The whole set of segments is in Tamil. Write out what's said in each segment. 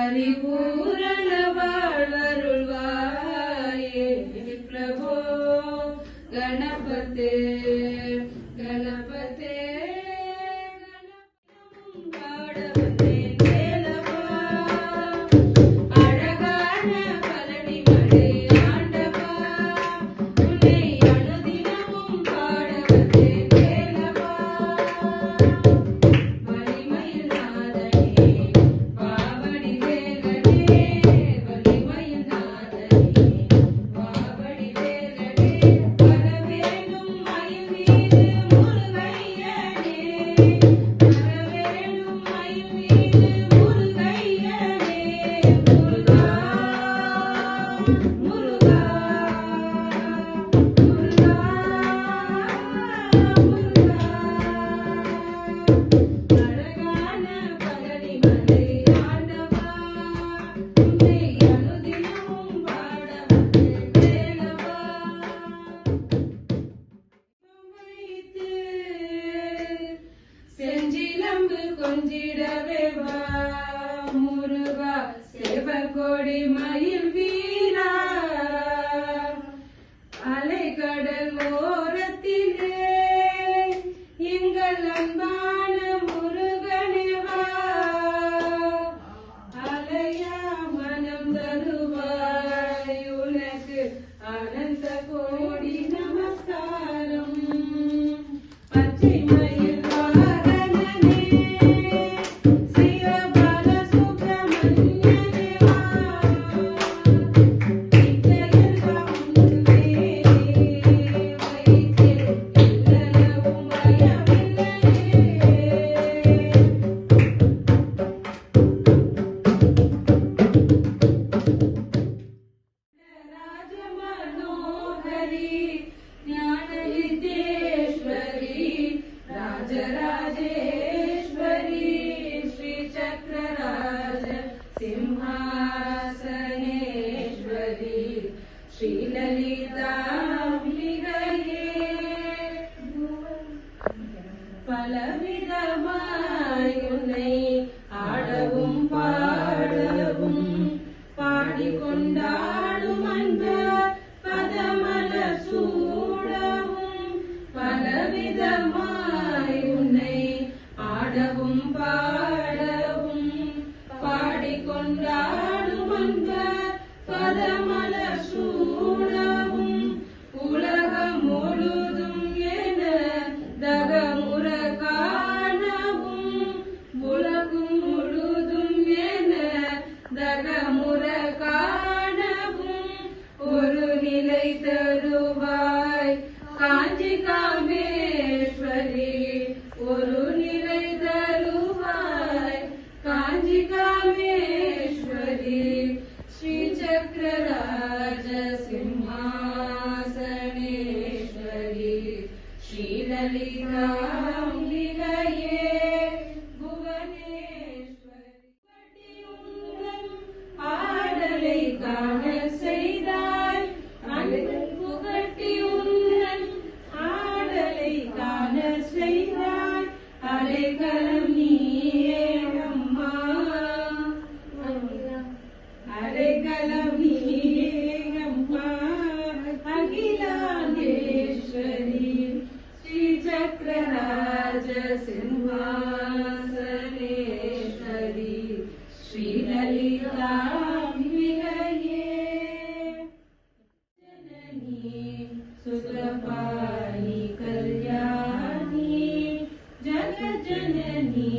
परिपूरण வாழ்வருள்வாயே प्रभो गणपते गणपते கொஞ்சிடவே வா முருகா சேவகோடி மயில் வீரா அலைக்கடல் ஓரத்திலே எங்கள் அன்பான முருகனே வா அலையா மனம் தருவாய் உனக்கு அனந்த கோடி நமஸ்காரம் பச்சை மயில் பலவிதமாய் உன்னை ஆடவும் பாடவும் பாடிக்கொண்டாடும் அன்பர் பதமலர் சூடவும் பலவிதமாய் உன்னை ஆடவும் பாடவும் பாடிக்கொண்டாடும் அன்பர் பதமலர் சூடவும் உலகம் முழுதும் என தகமுற காணவும் உலகம் முழுதும் என தகமுற காணவும் ஒரு நிலை தருவாய் காஞ்சி காமேஸ்வரி ஒரு நிலை தருவாய் காஞ்சி காமேஸ்வரி ஸ்ரீ சக்கரராஜ சிம்மாசனேஸ்வரி ஸ்ரீ லலிதாம்பிகையே புவனேஸ்வரி ஆடலை காண செய்தாய் புகட்டி உன்னன் ஆடலை காண செய்தாய் அலைகளம் நீயே அம்மா அலைகளம் நீயே அம்மா அகிலாண்டேஸ்வரி ஸ்ரீ சக்கரராஜ சிம்மாசனேஸ்வரி ஸ்ரீ லலிதாம்பிகையே ஜனனி சுதபாணி கல்யாணி ஜனஜனனி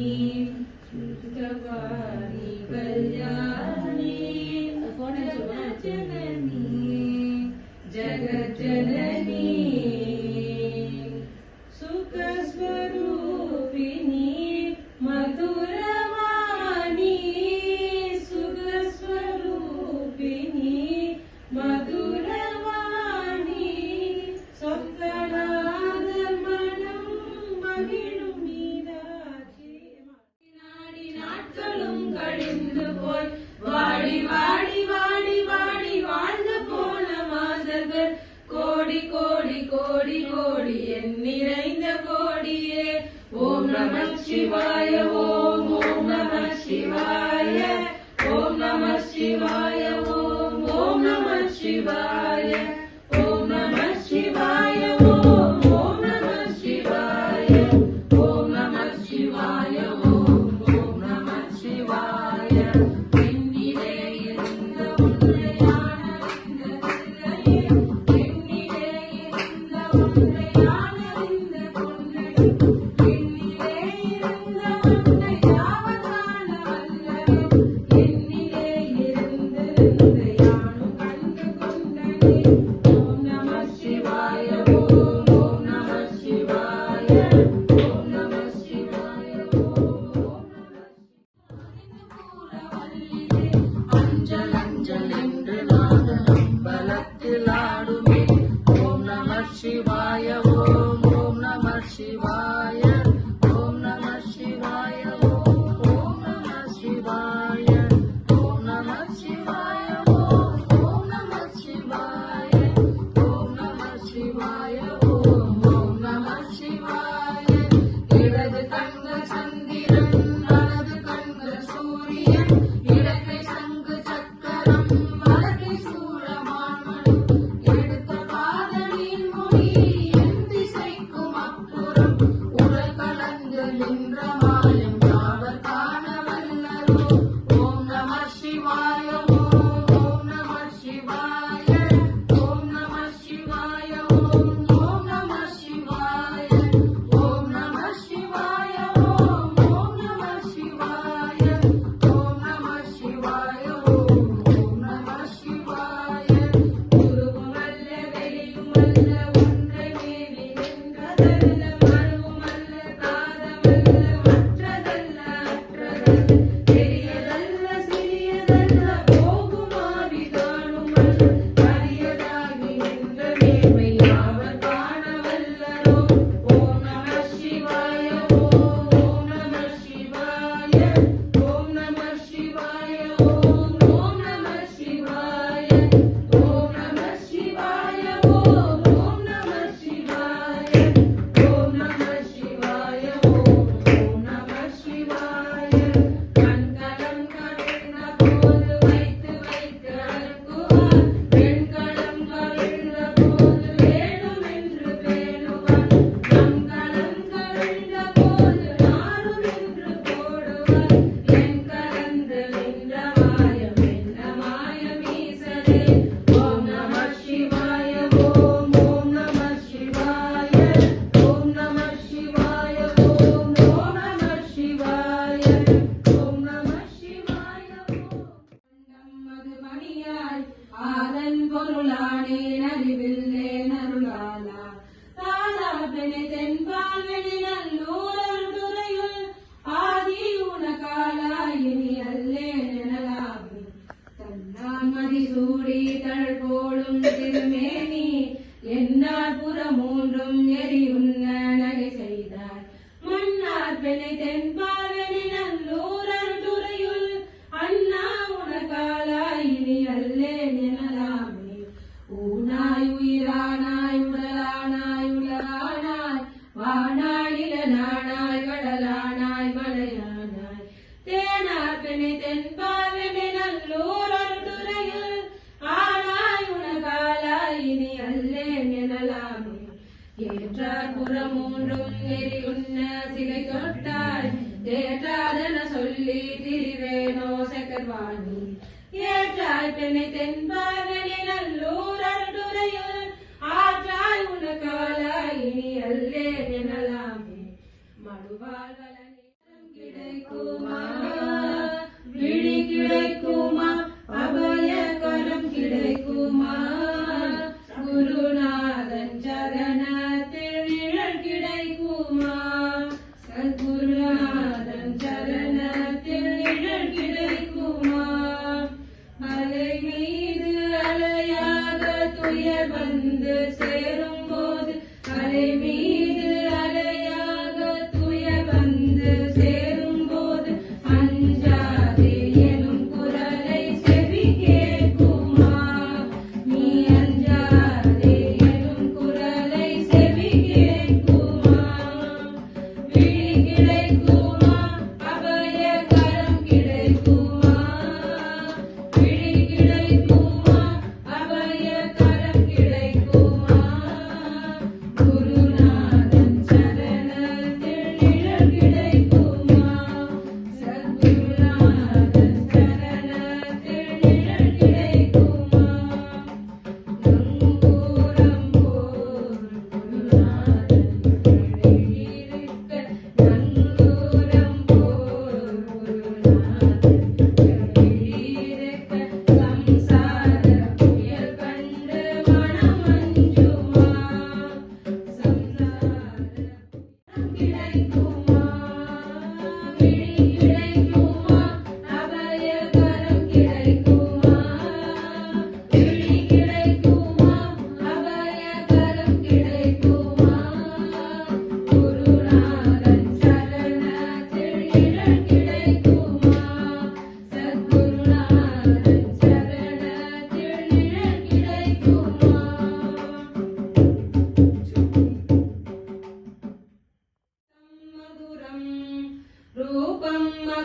ஓம் நம சிவாய ஓம் ஓம் நம சிவாய ஓம் நம சிவாய ஓம் ஓம் நம சிவாய ஓம் நம சிவாய ஓம் ஓம் நம சிவாய ஓம் நம சிவாய ஓம் ஓம் நம சிவாய என்னிலே இருந்த ஒன்றை ஆனறிந்ததில்லையே என்னிலே இருந்த ஒன்றை ஆனறிந்த கொண்டே என்னிலே இருந்த ஒன்றை யாவர் காண வல்லரே என்னிலே இருந்த யானும் கண்டு கொண்டனே ஓம் நம சிவாய ஓம் ஓம் நம சிவாய ஓம் நம சிவாய ஓம் ஓம் அஞ்சல் அஞ்சல் என்று நாத அம்பலத்தில் ஆடுமே ஓம் நம சிவாய ஓம் ஓம் நம சிவாய ஓம் நம சிவாய ஓம் ஓம் நம சிவாய ஓம் நம சிவாய ஓம் ஓம் நம சிவாய ஓம் நம சிவாய ஓம் ஓம் நம சிவாய இடது கண்கள் சந்திரன் வலது கண்கள் சூரியன் இடக்கை சங்கு சக்கரம் வலக்கை சூழமான்மணி எடுத்த பாதனின் மொழி என் திசைக்கும் அப்புறம் உடல் கலந்து நின்ற மாயம் யாவர் காண வல்லரோ ஓம் நம சிவாய ஓம் ஓம் நம சிவாய ஓம் நம சிவாய ஓம் ஓம் நம சிவாய ஓம் நம சிவாய ஓம் ஓம் நம சிவாய ஓம் நம சிவாய ஓம் ஓம் நம சிவாய குருவுமல்ல வெளியுமல்ல ஒன்றை மேவி நின்றதல்ல மறுவுமல்ல காதமல்ல மற்றதல்ல அற்றதல்ல பெரியதல்ல சிறியதல்ல போகுமாவிதானுமல்ல கரியதாகி நின்ற மேன்மை யாவர் காண வல்லரோ ஓம் நம சிவாய ஓம் ஓம் நம சிவாய ஓம் நம சிவாய ஓம் ஓம் நம சிவாய ஓம் நம சிவாய ஓம் ஓம் நம சிவாய ஓம் நம சிவாய ஓம் ஓம் நம சிவாய கண்களம் கவிழ்ந்த போது வைத்து வைத்து அழுக்குவார் பெண்களம் கவிழ்ந்த போது வேணுமென்று பேணுவார் நம்களம் கவிழ்ந்த போது நாரும் என்று போடுவார் என் கலந்து நின்ற மாயம் என்ன மாயம் ஈசனே ஓம் நம சிவாய ஓம் ஓம் நம சிவாய ஓம் நம சிவாய ஓம் ஓம் நம சிவாய ஓம் நம சிவாய மது மணியாய் ஆதன் பொருளானே நலிவில்லே நருளாலா தாலா பெணை தென்பால்வெளி நல்லூரர் துறையுள் ஆதி உனகாலாயினி அல்லே நெனலாவி தன்னான் மதிசூடி தழ் போலும் திருமேனி என்னார் புறமூன்றும் எரியுண்ண நகை செய்தார் மன்னார் பெணை தென்பால்வெளி நல்லூரர் துறையுள் அண்ணா உனகாலாயினி அல்லே நெனலாமே ஊனாய் உயிரானாய் உடலானாய் உலகானாய் வானாய் இளநானாய் கடலானாய் மலையானாய் தேனார் பெணை தென்பால்வெளி நல்லூரர் துறையுள் ஆனாய் உனகாலாயினி அல்லே நெனலாமே ஏற்றார் புறமூன்றும் எரியுண்ண சிலை தொட்டாய் தேற்றாதன சொல்லி திரிவேனோ சக்கர்வாணி ஏற்றாய் பெண்ணை தென்பால்வெளி நல்லூரர் துறையுள் ஆற்றாய் உனக்காலாயினி அல்லே எனலாமே மடுவாள் வளநேரம் கிடைக்குமா விழி கிடைக்குமா அபய கரம் கிடைக்குமா குருநாதன் சரணத்தில் நிழல் கிடைக்குமா சத்குருநாதன் சரணத்தில் நிழல் கிடைக்குமா அலை மீது அலையாக துயர் வந்து சேரும் போது அலை மீது அலையாக துயர் வந்து சேரும் போது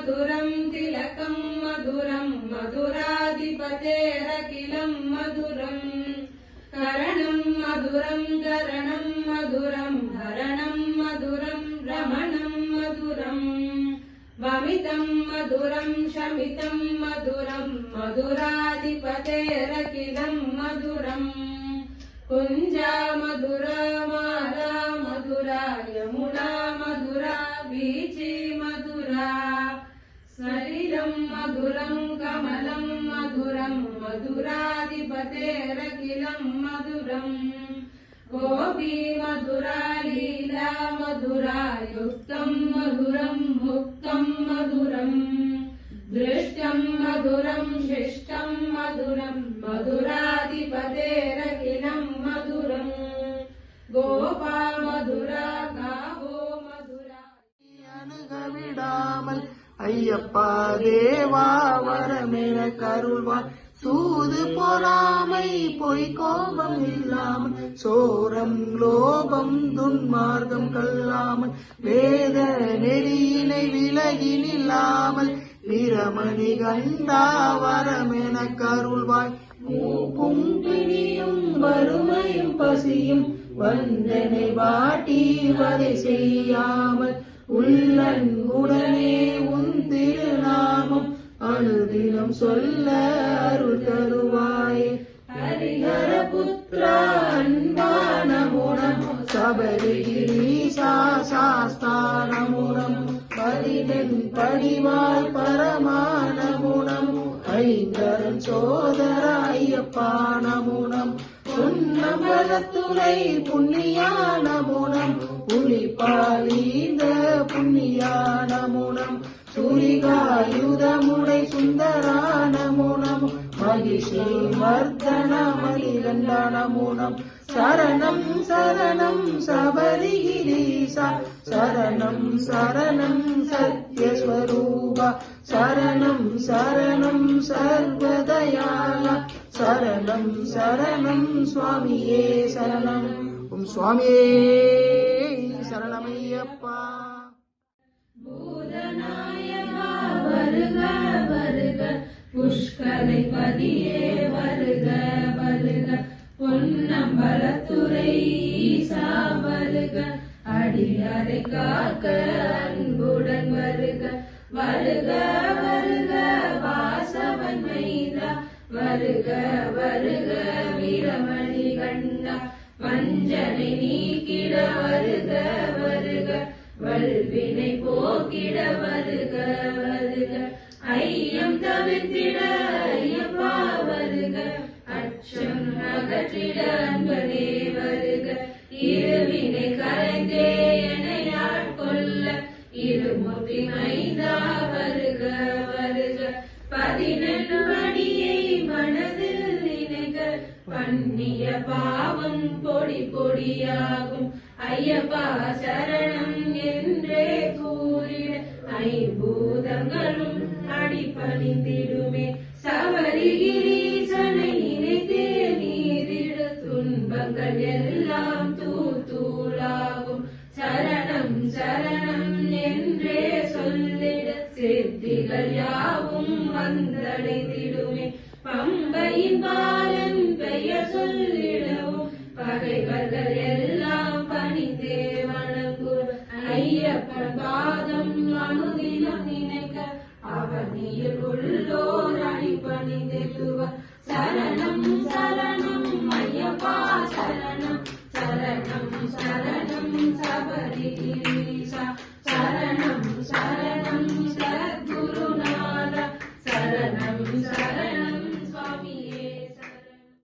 मधुरं तिलकं मधुरं मधुराधिपतेरखिलं मधुरं करणं मधुरं करणं मधुरं हरणं मधुरं रमणं मधुरं वमितं मधुरं शमितं मधुरं मधुराधिपतेरखिलं मधुरं कुञ्जा मधुरा माला मधुरा यमुना मधुरा वीची मधुरा शरीरं मधुरं कमलं मधुरं मधुराधिपतेरखिलं मधुरं गोपी मधुरा लीला मधुरा युक्तं मधुरं मुक्तं मधुरं दृष्टं मधुरं शिष्टं मधुरं मधुराधिपतेरखिलं मधुरं गोपा मधुरा गावो मधुरा விடாமல் ஐயப்பா தேவா வரமென கருள்வாய் சூது பொறாமை பொய் கோபம் இல்லாமல் சோரம் லோபம் துன்மார்க்கம் கல்லாமல் வேத நெறியினை விலகி நில்லாமல் வீரமணி கண்டா வரமென கருள்வாய் மூப்பும் பிணியும் வறுமையும் பசியும் வந்தனை வாட்டி வதை செய்யாமல் உள்ளன்புடனே உன் திருநாமம் அனுதினம் சொல்ல அருள் தருவாயே ஹரிஹர புத்ரா அன்பான முனம் சபரிகிரீசா சாஸ்தான முனம் பதினெண் படிவாய் பரமான முனம் ஐங்கரன் சோதர ஐயப்பான முனம் புன்னம்பலத்துறை புண்ணியான முனம் புலிபாலீந்த புண்ணியான முனம் சூரிகாயுதமுடை சுந்தரான முனம் மகிஷி மர்தன மணிகண்டான முனம் சரணம் சரணம் சபரிகிரீசா சரணம் சரணம் சத்யஸ்வரூபா சரணம் சரணம் சர்வதயாலா சரணம் சரணம் சுவாமியே சரணம் சுவாமியே சரணமையப்பா பூதநாயகா வருக வருக புஷ்கரை பதியே வருக வருக பொன்னம்பலத்துறை ஈசா வருக அடியாரை காக்க அன்புடன் வருக வருக வருக வாசவன் மைந்தா வருக வருக வீரமணி கண்டா வஞ்சனை நீக்கிட வருக வருக வல்வினை போக்கிட வருக வருக ஐயம் தவிர்த்திட ஐயப்பா வருக அச்சம் அகற்றிட அன்பனே வருக இருவினை கரைந்தே என்னை ஆட்கொள்ள இருமுத்தி மைந்தா வருக வருக 11 அடியை மனதில் நினைக்க பண்ணிய பாவம் பொடி பொடியாகும் ஐயப்பா சரணம் என்றே கூறிட ஐம்பூதங்களும் அடிபணிந்திடுமே சபரிகிரீசனை நினைத்தே நீரிட துன்பங்கள் எல்லாம் தூளாகும் சரணம் சரணம் என்றே சொல்லிட சித்திகள் யாவும் வந்தடைந்திடுமே பம்பையின் பாலன் பெயர் சொல்லிடவும் பகைவர்கள் எல்லாம் பணிந்தே வணங்குவர் ஐயப்பன் பாதம் அனுதினம் நினைக்க அவனியில் உள்ளோர் அடிபணிந்திடுவர் சரணம் சரணம் ஐயப்பா சரணம் சரணம் சரணம் சபரிகிரீசா சரணம் சரணம் சத்குருநாதா சரணம் சரணம் சுவாமியே சரணம்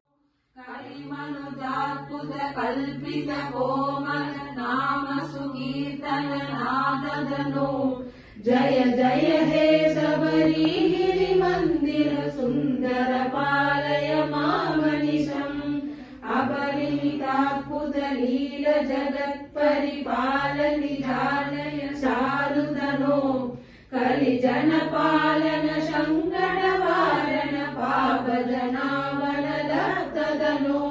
கலிமனுஜாத்புத கல்பித கோமல நாம சுகீர்த்தன நாததனோ जय जय हे सबरीगिरि मंदिर सुंदर पालय मामनिशम् अपरिमिताद्भुत लील जगत् परिपालन निधानय शारुदनो कलिजन पालन शङ्कर वारण पापजनावन दत्तदनो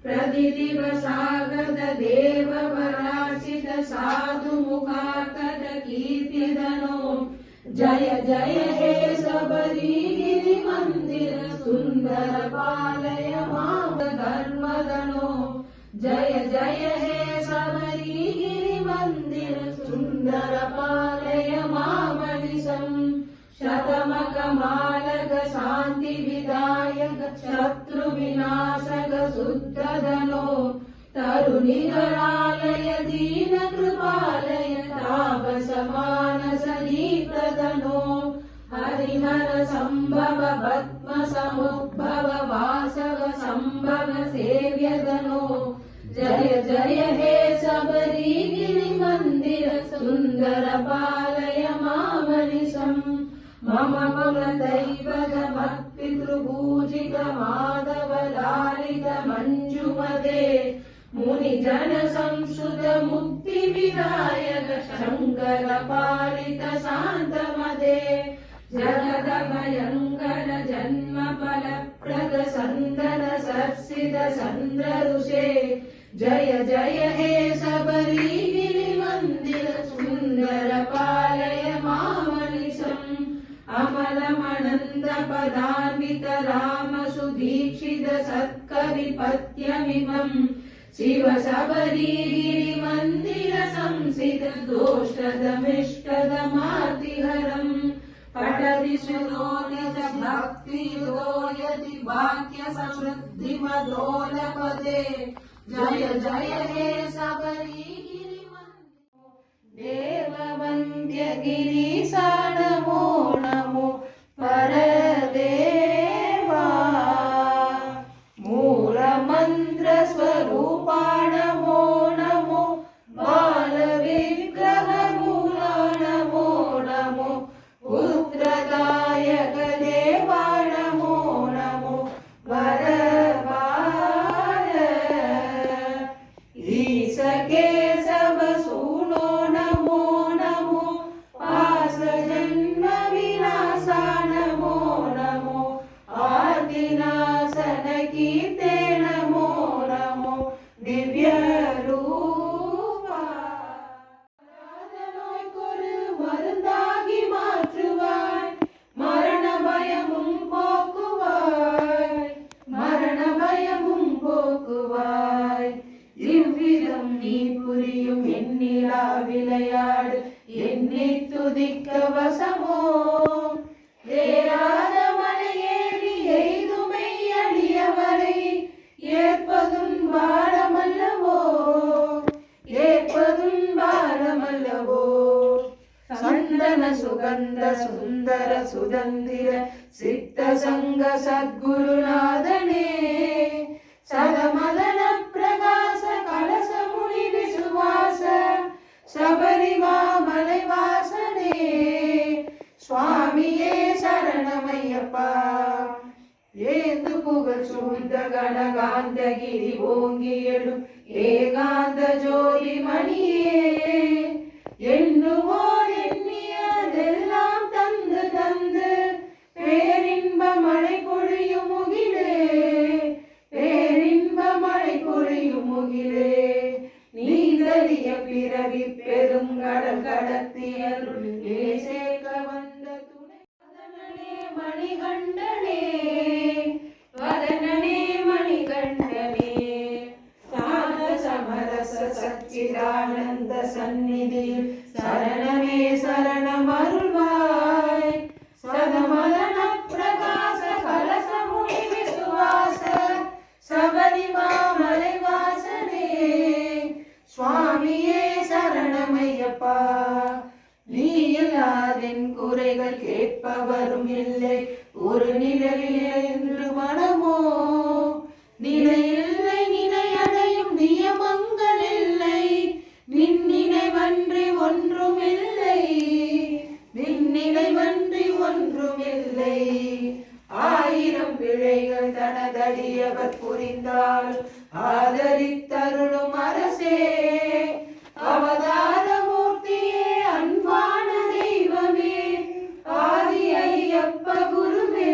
प्रतिदिवसागत देववराचित साधु मुखाकद कीर्तिदनो जय जय हे सबरीगिरि मंदिर सुंदर पालय मां धर्मदनो जय जय हे सबरीगिरि मंदिर सुंदर पालय मामनिशम् शतमकमालक शांति विदायक शत्रु विनाशक शुद्धधनो तरुणिधरालय दीन कृपालय तापस मानस दीप्तधनो हरिहर संभव पद्म समुद्भव वासव संभव सेव्यधनो जय जय हे सबरीगिरि मंदिर सुंदर पालय मामनिशम् मम कुलदैवत मत्पितृपूजित माधव लालित मंजुमते मुनिजन संसुत मुक्ति विदायक शंकर पालित शान्तमते जगदभयङ्कर जन्म फलप्रद सन्दन सर्सित चन्द्रऋषे जय जय हे सबरीगिरि मंदिर सुंदर पालय मामनिशम् अमलमनन्दपदान्वित राम सुदीक्षित सत्कविपत्यमिमम् शिव सबरीगिरि मंदिर संसित दोषदमिष्टदमार्तिहरम् पठति शृणोति च भक्तियुतो यदि वाक्य समृद्धिमदोलपदे जय जय हे सबरीगिरि देववन्द्य गिरीशा नमो नमो परदेवा मूलमन्त्र स्वरूपा नमो नमो बालविग्रह मूला नमो नमो पुत्रदायक देवा नमो नमो वरवार ईश केशव सूनो नमो नमो पास जन्म विनाशा नमो नमो आदिनाशन कीर्ते नमो नमो दिव्य रूपा நோய் கொடு மருந்தாகி மாற்றுவாய் மரண பயமும் போக்குவாய் மரண பயமும் போக்குவாய் இவ்விதம் நீ புரியும் எண்ணிலா விளையாடு என்னை துதிக்க வசமோ ஏறாத மலையேறி எய்துமை அடியவரை ஏற்பதும் பாரமல்லவோ ஏற்பதும் பாரமல்லவோ சந்தன சுகந்த சுந்தர சுதந்திர சித்த சங்க சத்குருநாதனே சதமதன பிரகாச கலச முனி விசுவாச சபரிமாமலை வாசனே சுவாமியே சரணமையப்பா ஏந்து புகழ் சூழ்ந்த கனகாந்தகிரி ஓங்கி எழும் ஏகாந்த ஜோதி மணியே எண்ணுவோர் எண்ணியதெல்லாம் தந்து தந்து பேரின்ப மழை பொழியும் முகிலே பேரின்ப மழை பொழியும் முகிலே நீந்தறிய பிறவி பெருங்கடல் கடத்தியருளே சேர்க்க வந்த துணை மணிகண்டனே வதனனே மணிகண்டனே சாந்த சமரச சச்சிதானந்த சந்நிதியில் சரணமே சரணமருள்வாய் சதமதன பிரகாச கலச முனி விசுவாச சபரிமாமலை வாசனே சுவாமியே சரணமையப்பா நீ இல்லாதென் குறைகள் கேட்பவரும் இல்லை ஒரு நிலையிலே என்று மனமோ நிலையில்லை நிலையடையும் நியமங்கள் இல்லை நின் நினைவன்றி ஒன்றும் இல்லை நின் நினைவன்றி ஒன்றும் இல்லை ஆயிரம் பிழைகள் தனதடியவர் புரிந்தால் ஆதரித்தருளும் அரசே அவதார மூர்த்தியே அன்பான தெய்வமே ஆதி ஐயப்ப குருவே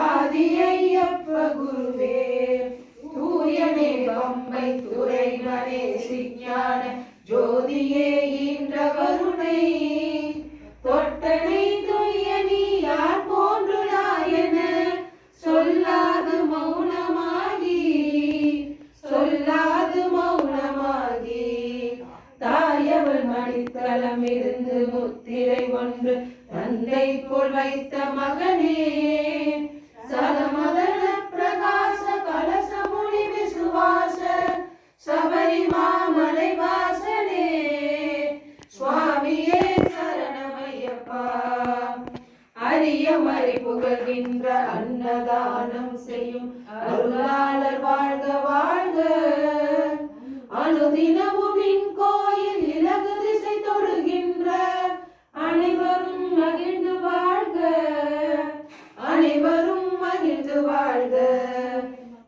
ஆதி ஐயப்ப குருவே மங்களம் இருந்து முத்திரை ஒன்று தந்தை போல் வைத்த மகனே சகமதன பிரகாச கலசமுனி விசுவாச சபரி மாமலை வாசனே சுவாமியே சரணமையப்பா. அரிய மறை புகழ்கின்ற அன்னதானம் செய்யும் அருளாளர் வாழ்க வாழ்க. அனுதினமும் கோயில் இலகு திசை தொழுகின்ற அனைவரும் மகிழ்ந்து வாழ்க, அனைவரும் மகிழ்ந்து வாழ்க.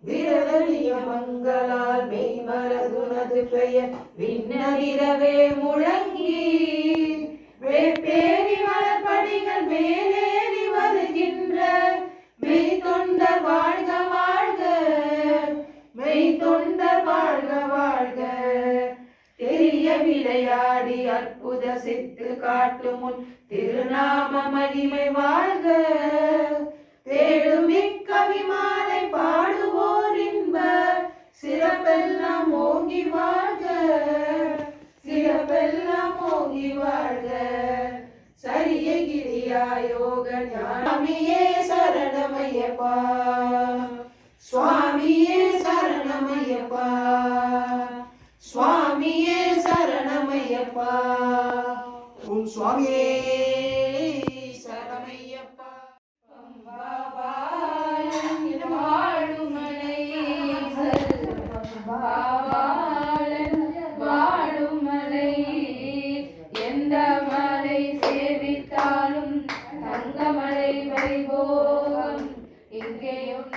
விரதலிய மங்களால் மெய்மரதுனது பெயர் விண்ணதிரவே முழங்கி வேப்பேரி வளர்படிகள் மேலேறி வருகின்ற மெய் தொண்டர் வாழ்க வாழ்க, மெய் தொண்டர் வாழ்க வாழ்க. தெரிய விளையாடி அற்புத சித்து காட்டும் முன் திருநாம மகிமை வாழ்க. தேடும் இக்கவிமாலை பாடுவோர் இன்ப சிறப்பெல்லாம் ஓங்கி வாழ்க, சிறப்பெல்லாம் ஓங்கி வாழ்க. சரிய கிரியா யோக ஞானியே சரணமையப்பா, சுவாமியே சரணமையப்பா, சுவாமியே சரணமையப்பா. ஓம் சுவாமியே சரணமையப்பா. பாபாலன் வாழுமலை பாபாலன் வாழுமலை எந்த மலை சேவித்தாலும் தங்கமலை வைபோகம் இங்கேயும்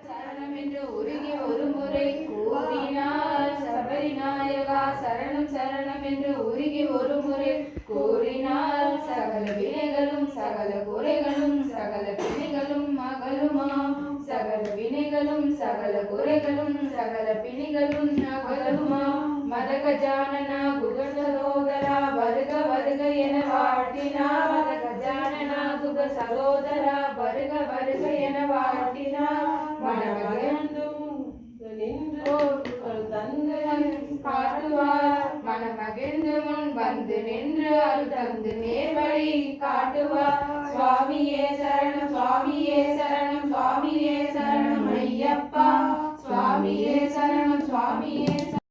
சரணம் என்று உருகி ஒரு முறை கூறினார் சபரி நாயகா. சரணம் சரணம் என்று உருகி ஒரு முறை கூறினார் சகல வினைகளும் சகல குறைகளும் சகல பிணிகளும் அகலுமாம். சகல வினைகளும் சகல குறைகளும் சகல பிணிகளும் அகலுமாம். மதகஜானனா குகசரோதரா வருக வருக என வாழ்த்தினார். மதகஜானனா குக சகோதரா வருக வருக என வாழ்த்தினார். மனமகிழ்ந்தும் தந்து காட்டுவார். மனமகிழ்ந்து முன் வந்து நின்று அருள் தந்து நேர்வழி காட்டுவார். சுவாமியே சரணம் சுவாமியே சரணம் சுவாமியே சரணம் ஐயப்பா. சுவாமியே சரணம் சுவாமியே சரணம்.